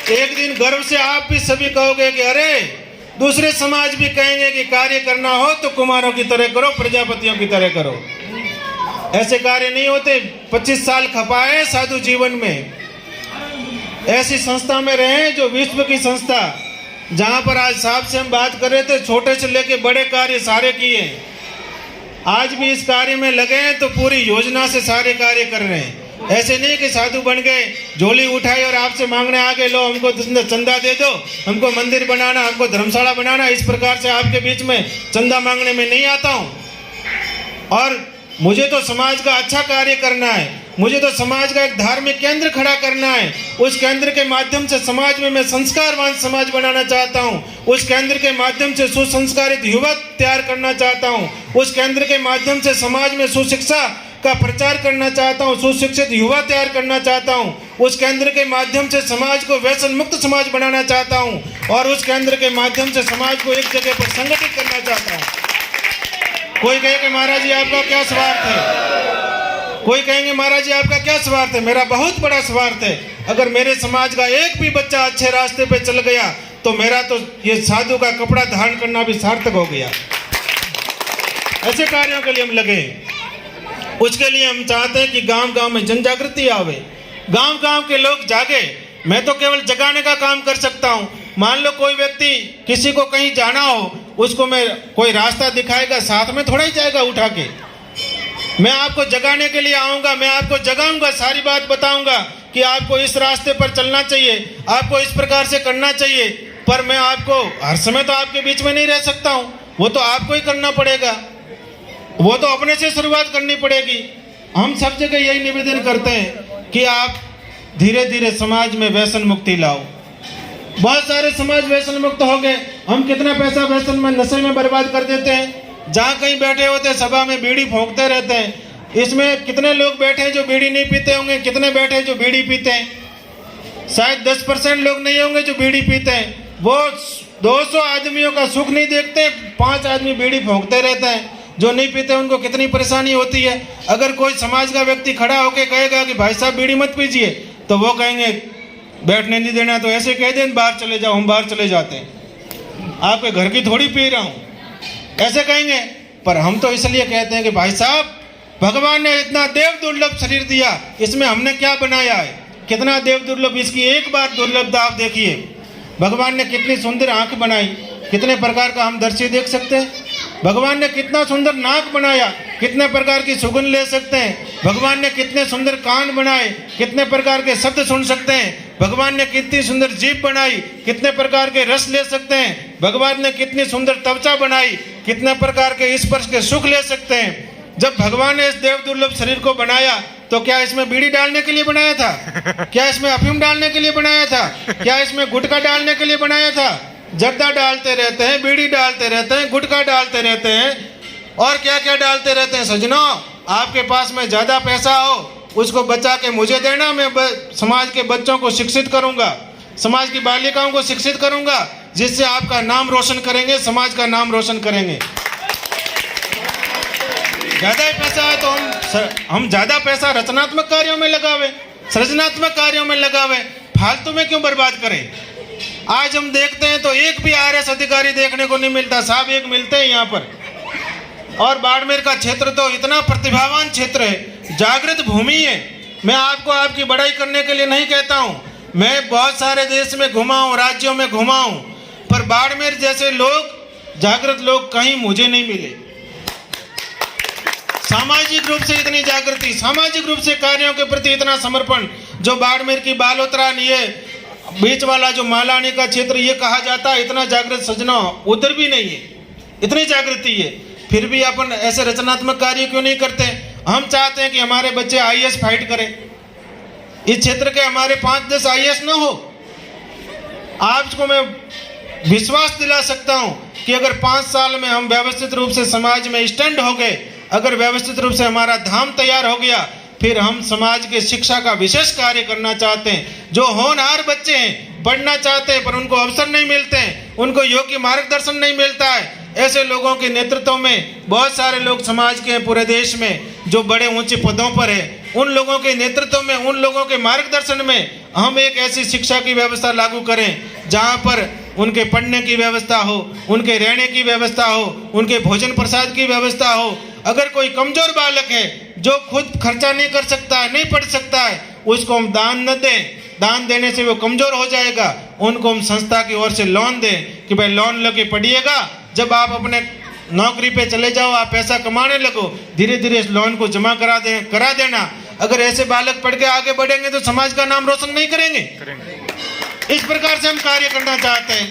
एक दिन गर्व से आप भी सभी कहोगे कि अरे, दूसरे समाज भी कहेंगे कि कार्य करना हो तो कुमारों की तरह करो, प्रजापतियों की तरह करो। ऐसे कार्य नहीं होते। 25 साल खपाए साधु जीवन में, ऐसी संस्था में रहे जो विश्व की संस्था, जहां पर आज साहब से हम बात कर रहे थे, छोटे से लेके बड़े कार्य सारे किए। आज भी इस कार्य में लगे हैं तो पूरी योजना से सारे कार्य कर रहे हैं। ऐसे नहीं कि साधु बन गए, झोली उठाई और आपसे मांगने आ गए, लो हमको चंदा दे दो, हमको मंदिर बनाना, हमको धर्मशाला बनाना। इस प्रकार से आपके बीच में चंदा मांगने में नहीं आता हूँ। और मुझे तो समाज का अच्छा कार्य करना है, मुझे तो समाज का एक धार्मिक केंद्र खड़ा करना है। उस केंद्र के माध्यम से समाज में मैं संस्कारवान समाज बनाना चाहता हूँ। उस केंद्र के माध्यम से सुसंस्कारित युवा तैयार करना चाहता हूँ। उस केंद्र के माध्यम से समाज में सुशिक्षा का प्रचार करना चाहता हूँ, सुशिक्षित युवा तैयार करना चाहता हूँ। उस केंद्र के माध्यम से समाज को व्यसन मुक्त समाज बनाना चाहता हूँ और उस केंद्र के माध्यम से समाज को एक जगह पर संगठित करना चाहता हूँ। कोई कहे कि महाराज जी आपका क्या स्वार्थ है, कोई कहेंगे महाराज जी आपका क्या स्वार्थ है। मेरा बहुत बड़ा स्वार्थ है। अगर मेरे समाज का एक भी बच्चा अच्छे रास्ते पे चल गया तो मेरा तो ये साधु का कपड़ा धारण करना भी सार्थक हो गया। ऐसे कार्यों के लिए हम लगे। उसके लिए हम चाहते हैं कि गांव गांव में जन जागृति आवे, गांव गांव के लोग जागे। मैं तो केवल जगाने का काम कर सकता हूँ। मान लो कोई व्यक्ति किसी को कहीं जाना हो, उसको मैं कोई रास्ता दिखाएगा, साथ में थोड़ा ही जाएगा उठा के। मैं आपको जगाने के लिए आऊँगा, मैं आपको जगाऊंगा, सारी बात बताऊंगा कि आपको इस रास्ते पर चलना चाहिए, आपको इस प्रकार से करना चाहिए। पर मैं आपको हर समय तो आपके बीच में नहीं रह सकता हूँ, वो तो आपको ही करना पड़ेगा, वो तो अपने से शुरुआत करनी पड़ेगी। हम सब जगह यही निवेदन करते हैं कि आप धीरे धीरे समाज में व्यसन मुक्ति लाओ। बहुत सारे समाज व्यसन मुक्त हो गए। हम कितना पैसा व्यसन में, नशे में बर्बाद कर देते हैं। जहाँ कहीं बैठे होते हैं सभा में बीड़ी फूंकते रहते हैं। इसमें कितने लोग बैठे हैं जो बीड़ी नहीं पीते होंगे, कितने बैठे हैं जो बीड़ी पीते हैं। शायद 10% लोग नहीं होंगे जो बीड़ी पीते हैं। वो 200 आदमियों का सुख नहीं देखते, 5 आदमी बीड़ी फूंकते रहते हैं। जो नहीं पीते उनको कितनी परेशानी होती है। अगर कोई समाज का व्यक्ति खड़ा होकर कहेगा कि भाई साहब बीड़ी मत पीजिए, तो वो कहेंगे बैठने नहीं देना तो ऐसे कह दें बाहर चले जाओ, हम बाहर चले जाते हैं, आपके घर की थोड़ी पी रहा हूँ, ऐसे कहेंगे। पर हम तो इसलिए कहते हैं कि भाई साहब भगवान ने इतना देव दुर्लभ शरीर दिया, इसमें हमने क्या बनाया है, कितना देव दुर्लभ। इसकी एक बार दुर्लभता आप देखिए। भगवान ने कितनी सुंदर आंख बनाई, कितने प्रकार का हम दृश्य देख सकते हैं। भगवान ने कितना सुंदर नाक बनाया, कितने प्रकार की सुगंध ले सकते हैं। भगवान ने कितने सुंदर कान बनाए, कितने प्रकार के शब्द सुन सकते हैं। भगवान ने कितनी सुंदर जीभ बनाई, कितने प्रकार के रस ले सकते हैं। भगवान ने कितनी सुंदर त्वचा बनाई, कितने प्रकार के स्पर्श के सुख ले सकते हैं। जब भगवान ने इस देव दुर्लभ शरीर को बनाया तो क्या इसमें बीड़ी डालने के लिए बनाया था? क्या इसमें अफीम डालने के लिए बनाया था? क्या इसमें गुटखा डालने के लिए बनाया था? जर्दा डालते रहते हैं, बीड़ी डालते रहते हैं, गुटखा डालते रहते हैं और क्या क्या डालते रहते हैं। सजनों, आपके पास में ज़्यादा पैसा हो उसको बचा के मुझे देना, मैं समाज के बच्चों को शिक्षित करूंगा, समाज की बालिकाओं को शिक्षित करूंगा, जिससे आपका नाम रोशन करेंगे, समाज का नाम रोशन करेंगे। ज़्यादा पैसा है तो हम ज़्यादा पैसा रचनात्मक कार्यों में लगावे, सृजनात्मक कार्यों में लगावे, फालतू में क्यों बर्बाद करें। आज हम देखते हैं तो एक भी आरएस अधिकारी देखने को नहीं मिलता। साहब एक मिलते हैं यहाँ पर। और बाड़मेर का क्षेत्र तो इतना प्रतिभावान क्षेत्र है, जागृत भूमि है। मैं आपको आपकी बड़ाई करने के लिए नहीं कहता हूँ, मैं बहुत सारे देश में घुमा हूँ, राज्यों में घुमा हूँ, पर बाड़मेर जैसे लोग, जागृत लोग कहीं मुझे नहीं मिले। सामाजिक रूप से इतनी जागृति, सामाजिक रूप से कार्यों के प्रति इतना समर्पण, जो बाड़मेर की बालोतरान, ये बीच वाला जो मालानी का क्षेत्र ये कहा जाता है, इतना जागृत सजना उधर भी नहीं है, इतनी जागृति है। फिर भी अपन ऐसे रचनात्मक कार्य क्यों नहीं करते? हम चाहते हैं कि हमारे बच्चे आईएएस फाइट करें, इस क्षेत्र के हमारे 5-10 आईएएस न हो। आपको मैं विश्वास दिला सकता हूं कि अगर 5 साल में हम व्यवस्थित रूप से समाज में स्टैंड हो गए, अगर व्यवस्थित रूप से हमारा धाम तैयार हो गया, फिर हम समाज के शिक्षा का विशेष कार्य करना चाहते हैं। जो होनहार बच्चे हैं, पढ़ना चाहते हैं पर उनको अवसर नहीं मिलते हैं, उनको योग्य मार्गदर्शन नहीं मिलता है, ऐसे लोगों के नेतृत्व में बहुत सारे लोग समाज के पूरे देश में जो बड़े ऊंचे पदों पर है, उन लोगों के नेतृत्व में, उन लोगों के मार्गदर्शन में हम एक ऐसी शिक्षा की व्यवस्था लागू करें जहाँ पर उनके पढ़ने की व्यवस्था हो, उनके रहने की व्यवस्था हो, उनके भोजन प्रसाद की व्यवस्था हो। अगर कोई कमजोर बालक है जो खुद खर्चा नहीं कर सकता है, नहीं पढ़ सकता है, उसको हम दान न दें। दान देने से वो कमजोर हो जाएगा। उनको हम संस्था की ओर से लोन दें कि भाई लोन लेके पढ़िएगा, जब आप अपने नौकरी पे चले जाओ, आप पैसा कमाने लगो, धीरे धीरे इस लोन को जमा करा देना। अगर ऐसे बालक पढ़ के आगे बढ़ेंगे तो समाज का नाम रोशन नहीं करेंगे। इस प्रकार से हम कार्य करना चाहते हैं।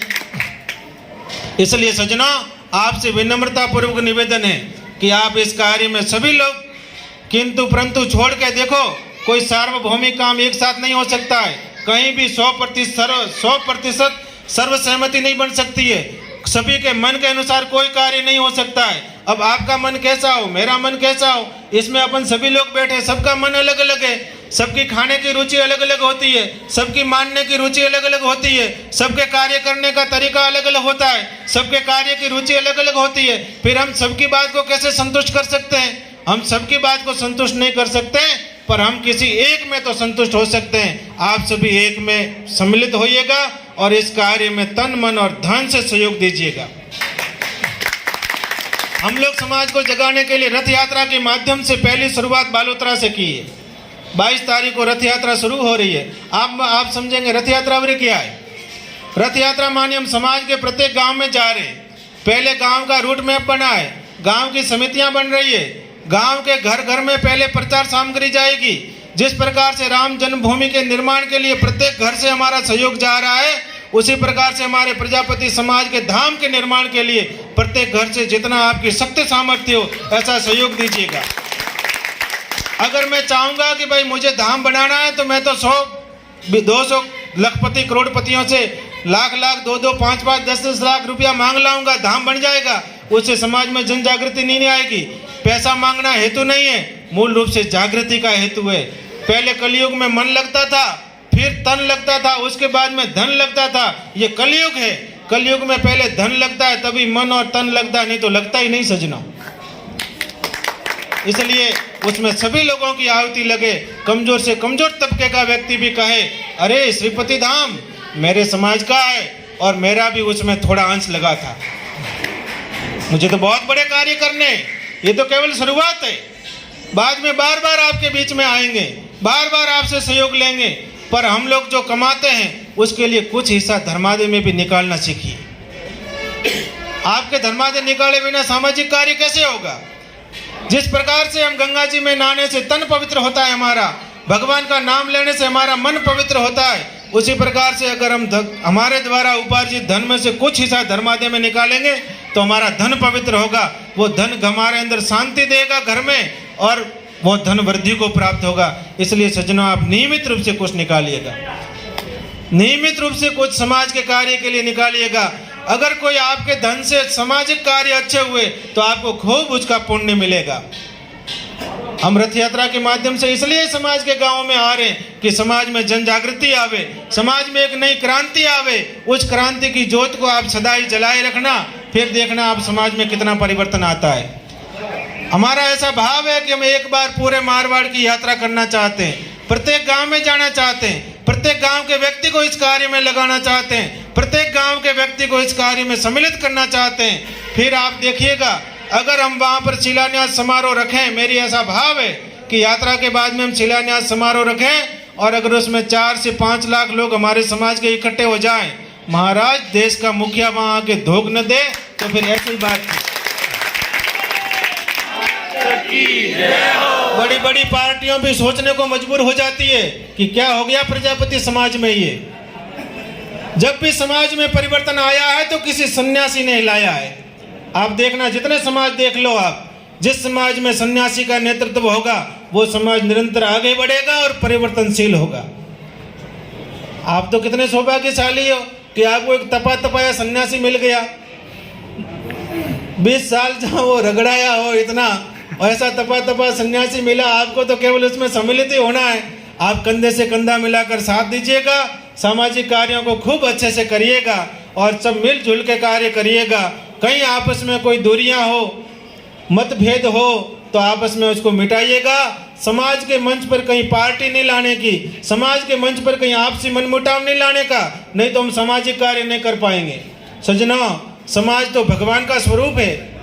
इसलिए सज्जनों, आपसे विनम्रता पूर्वक निवेदन है कि आप इस कार्य में सभी लोग किंतु परंतु छोड़ के देखो। कोई सार्वभौमिक काम एक साथ नहीं हो सकता है। कहीं भी 100% सर्वसहमति नहीं बन सकती है। सभी के मन के अनुसार कोई कार्य नहीं हो सकता है। अब आपका मन कैसा हो, मेरा मन कैसा हो, इसमें अपन सभी लोग बैठे, सबका मन अलग अलग है। सबकी खाने की रुचि अलग अलग होती है, सबकी मानने की रुचि अलग अलग होती है, सबके कार्य करने का तरीका अलग अलग होता है, सबके कार्य की रुचि अलग अलग होती है। फिर हम सबकी बात को कैसे संतुष्ट कर सकते हैं? हम सबकी बात को संतुष्ट नहीं कर सकते, पर हम किसी एक में तो संतुष्ट हो सकते हैं। आप सभी एक में सम्मिलित होइएगा और इस कार्य में तन मन और धन से सहयोग दीजिएगा। हम लोग समाज को जगाने के लिए रथ यात्रा के माध्यम से पहली शुरुआत बालोतरा से की है। 22 तारीख को रथ यात्रा शुरू हो रही है। आप समझेंगे रथ यात्रा क्या है? रथ यात्रा माने हम समाज के प्रत्येक गांव में जा रहे हैं। पहले गांव का रूट मैप बना है, गांव की समितियां बन रही है, गांव के घर घर में पहले प्रचार सामग्री जाएगी। जिस प्रकार से राम जन्मभूमि के निर्माण के लिए प्रत्येक घर से हमारा सहयोग जा रहा है, उसी प्रकार से हमारे प्रजापति समाज के धाम के निर्माण के लिए प्रत्येक घर से जितना आपकी शक्ति सामर्थ्य हो ऐसा सहयोग दीजिएगा। अगर मैं चाहूंगा कि भाई मुझे धाम बनाना है तो मैं तो 100-200 लखपति करोड़पतियों से लाख 2-2, 5-5, 10-10 लाख रुपया मांग लाऊंगा, धाम बन जाएगा। उससे समाज में जन जागृति नहीं आएगी। पैसा मांगना हेतु नहीं है, मूल रूप से जागृति का हेतु है। पहले कलयुग में मन लगता था, फिर तन लगता था, उसके बाद में धन लगता था। ये कलयुग है। कलयुग में पहले धन लगता है तभी मन और तन लगता है, नहीं तो लगता ही नहीं सजना। इसलिए उसमें सभी लोगों की आहुति लगे। कमजोर से कमजोर तबके का व्यक्ति भी कहे अरे श्रीपति धाम मेरे समाज का है और मेरा भी उसमें थोड़ा अंश लगा था, मुझे तो बहुत बड़े कार्य करने। ये तो केवल शुरुआत है। बाद में बार बार आपके बीच में आएंगे, बार बार आपसे सहयोग लेंगे, पर हम लोग जो कमाते हैं उसके लिए कुछ हिस्सा धर्मादय में भी निकालना सीखिए। आपके धर्मादय निकाले बिना सामाजिक कार्य कैसे होगा? जिस प्रकार से हम गंगा जी में नहाने से तन पवित्र होता है हमारा, भगवान का नाम लेने से हमारा मन पवित्र होता है, उसी प्रकार से अगर हम हमारे द्वारा उपार्जित धन में से कुछ हिस्सा धर्मादय में निकालेंगे तो हमारा धन पवित्र होगा। वो धन हमारे अंदर शांति देगा घर में और वो धन वृद्धि को प्राप्त होगा। इसलिए सज्जनों, आप नियमित रूप से कुछ निकालिएगा, नियमित रूप से कुछ समाज के कार्य के लिए निकालिएगा। अगर कोई आपके धन से सामाजिक कार्य अच्छे हुए तो आपको खूब उसका पुण्य मिलेगा। हम रथ यात्रा के माध्यम से इसलिए समाज के गांवों में आ रहे हैं कि समाज में जन जागृति आवे, समाज में एक नई क्रांति आवे। उस क्रांति की ज्योत को आप सदा ही जलाए रखना, फिर देखना आप समाज में कितना परिवर्तन आता है। हमारा ऐसा भाव है कि हम एक बार पूरे मारवाड़ की यात्रा करना चाहते हैं, प्रत्येक गांव में जाना चाहते हैं, प्रत्येक गांव के व्यक्ति को इस कार्य में लगाना चाहते हैं, प्रत्येक गांव के व्यक्ति को इस कार्य में सम्मिलित करना चाहते हैं। फिर आप देखिएगा अगर हम वहाँ पर शिलान्यास समारोह रखें, मेरी ऐसा भाव है कि यात्रा के बाद में हम शिलान्यास समारोह रखें और अगर उसमें 4 से 5 लाख लोग हमारे समाज के इकट्ठे हो जाएं, महाराज देश का मुखिया वहाँ आके धोख न दे तो फिर ऐसी बात बड़ी बड़ी पार्टियों भी सोचने को मजबूर हो जाती है कि क्या हो गया प्रजापति समाज में। ये जब भी समाज में परिवर्तन आया है तो किसी सन्यासी ने लाया है। आप देखना, जितने समाज देख लो आप, जिस समाज में सन्यासी का नेतृत्व होगा वो समाज निरंतर आगे बढ़ेगा और परिवर्तनशील होगा। आप तो कितने सौभाग्यशाली हो कि आपको एक तपा तपाया सन्यासी मिल गया। 20 साल जहाँ वो रगड़ाया हो इतना, ऐसा तपा तपा सन्यासी मिला आपको, तो केवल उसमें सम्मिलित ही होना है। आप कंधे से कंधा मिलाकर साथ दीजिएगा, सामाजिक कार्यों को खूब अच्छे से करिएगा और सब मिलजुल के कार्य करिएगा। कहीं आपस में कोई दूरियां हो, मतभेद हो, तो आपस में उसको मिटाइएगा। समाज के मंच पर कहीं पार्टी नहीं लाने की, समाज के मंच पर कहीं आपसी मनमुटाव नहीं लाने का, नहीं तो हम सामाजिक कार्य नहीं कर पाएंगे। सज्जनों, समाज तो भगवान का स्वरूप है।